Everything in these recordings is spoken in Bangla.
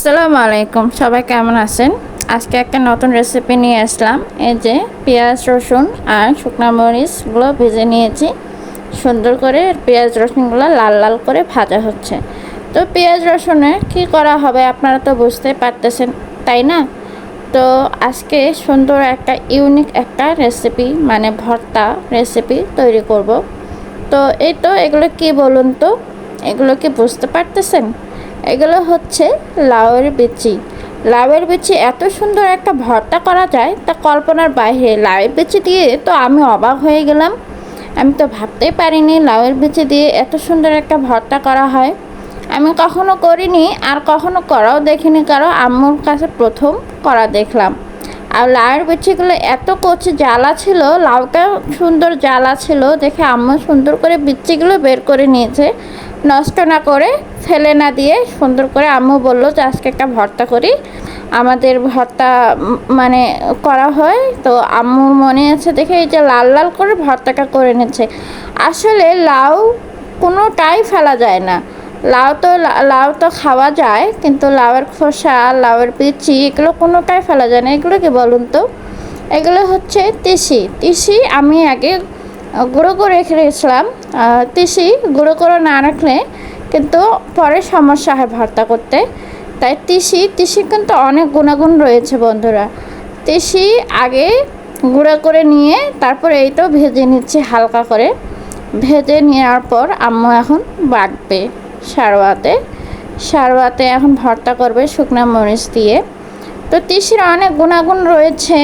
আসসালামু আলাইকুম, সবাই কেমন আছেন? আজকে একটা নতুন রেসিপি নিয়ে আসলাম। এই যে পেঁয়াজ রসুন আর শুকনো মরিচগুলো ভেজে নিয়েছি সুন্দর করে। পেঁয়াজ রসুনগুলো লাল লাল করে ভাজা হচ্ছে। তো পেঁয়াজ রসুনে কি করা হবে আপনারা তো বুঝতে পারতেছেন, তাই না? তো আজকে সুন্দর একটা ইউনিক একটা রেসিপি, মানে ভর্তা রেসিপি তৈরি করব। তো এই তো এগুলো কি বলুন তো, এগুলো কি বুঝতে পারতেছেন? এগুলো হচ্ছে লাউয়ের বিচি। লাউয়ের বিচি এত সুন্দর একটা ভর্তা করা যায় তা কল্পনার বাইরে। লাউয়ের বিচি দিয়ে তো আমি অবাক হয়ে গেলাম। আমি তো ভাবতেই পারিনি লাউয়ের বিচি দিয়ে এত সুন্দর একটা ভর্তা করা হয়। আমি কখনো করিনি আর কখনো করাও দেখিনি, কারো আম্মুর কাছে প্রথম করা দেখলাম। আর লাউয়ের বিচিগুলো এত কচি জ্বালা ছিল, লাউটাও সুন্দর জ্বালা ছিল দেখে আম্মু সুন্দর করে বিচিগুলো বের করে নিয়েছে, নষ্ট না করে ফেলে না দিয়ে সুন্দর করে। আম্মু বলল যে আজকে একটা ভর্তা করি, আমাদের ভর্তা মানে করা হয়। তো আম্মুর মনে আছে দেখে এই যে লাল লাল করে ভর্তাটা করে নিচ্ছে। আসলে লাউ কোনোটাই ফেলা যায় না। লাউ তো খাওয়া যায়, কিন্তু লাউয়ের খোসা, লাউয়ের বিচি এগুলো কোনোটাই ফেলা যায় না। এগুলো কি বলুন তো? এগুলো হচ্ছে তিসি আমি আগে গুঁড়ো করে রেখে রেখেছিলাম। তিসি গুঁড়ো করে না রাখলে কিন্তু পরে সমস্যা হয় ভর্তা করতে। তাই তিসি কিন্তু অনেক গুণাগুণ রয়েছে বন্ধুরা। তিসি আগে গুঁড়ো করে নিয়ে তারপর এই তো ভেজে নিচ্ছি হালকা করে। ভেজে নেওয়ার পর আম্মু এখন বাটবে সারোয়াতে এখন ভর্তা করবে শুকনো মরিচ দিয়ে। তো তিসির অনেক গুণাগুণ রয়েছে।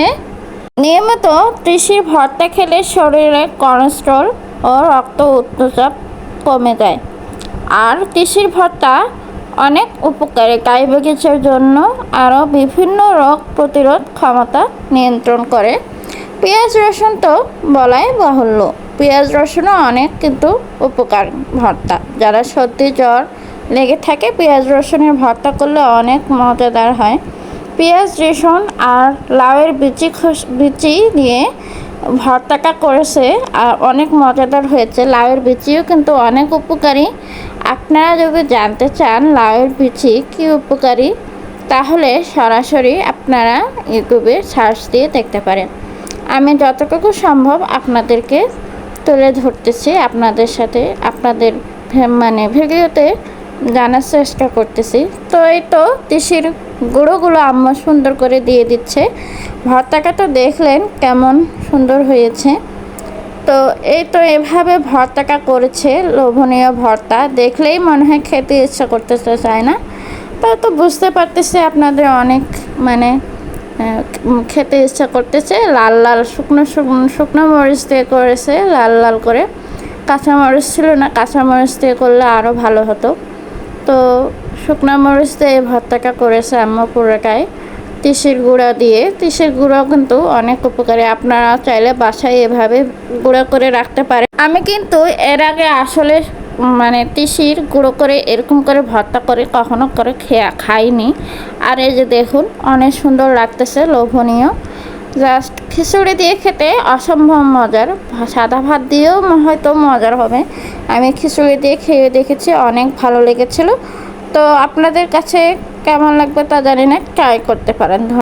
নিয়মিত তিসির ভর্তা খেলে শরীরে কোলেস্টেরল ও রক্ত উচ্চচাপ কমে যায়। আর তিসির ভর্তা অনেক উপকারী, ডায়াবেটিসের জন্য আরও বিভিন্ন রোগ প্রতিরোধ ক্ষমতা নিয়ন্ত্রণ করে। পেঁয়াজ রসুন তো বলাই বাহুল্য, পেঁয়াজ রসুনও অনেক কিন্তু উপকার ভর্তা। যারা সর্দি জ্বর লেগে থাকে পেঁয়াজ রসুনের ভর্তা করলে অনেক মজাদার হয়। পেঁয়াজ রসুন আর লাউয়ের বিচি দিয়ে ভর্তাটা করেছে আর অনেক মজাদার হয়েছে। লাউয়ের বিচিও কিন্তু অনেক উপকারী। আপনারা যদি জানতে চান লাউয়ের বিচি কী উপকারী, তাহলে সরাসরি আপনারা ইউটিউবে সার্চ দিয়ে দেখতে পারেন। আমি যতটুকু সম্ভব আপনাদেরকে তুলে ধরতেছি, আপনাদের সাথে আপনাদের মানে ভিডিওতে জানার চেষ্টা করতেছি। তো এই তো তিসির গুঁড়োগুলো আম্মা সুন্দর করে দিয়ে দিচ্ছে। ভর্তাটা তো দেখলেন কেমন সুন্দর হয়েছে। তো এই তো এভাবে ভর্তাটা করেছে, লোভনীয় ভর্তা। দেখলেই মনে হয় খেতে ইচ্ছা করতেছে, চায় না? তা তো বুঝতে পারতেছি আপনাদের অনেক মানে খেতে ইচ্ছা করতেছে। লাল লাল শুকনো মরিচ দিয়ে করেছে, লাল লাল করে। কাঁচামরিচ ছিল না, কাঁচামরিচ দিয়ে করলে আরও ভালো হতো। তো শুকনো মরিচ দিয়ে এই ভর্তাটা করেছে আম্মু পুরোটাই তিসির গুঁড়া দিয়ে। তিসির গুঁড়ো কিন্তু অনেক উপকারী, আপনারা চাইলে বাসায় এভাবে গুঁড়ো করে রাখতে পারেন। আমি কিন্তু এর আগে আসলে মানে তিসির গুঁড়ো করে এরকম করে ভর্তা করে কখনো করে খাইনি। আর এই যে দেখুন অনেক সুন্দর লাগতেছে, লোভনীয়। জাস্ট খিচুড়ি দিয়ে খেতে অসম্ভব মজার, সাদা ভাত দিয়েও হয়তো মজার হবে। আমি খিচুড়ি দিয়ে খেয়ে দেখেছি, অনেক ভালো লেগেছিল। তো আপনাদের কাছে কেমন লাগবে তা জানি না, ট্রাই করতে পারেন।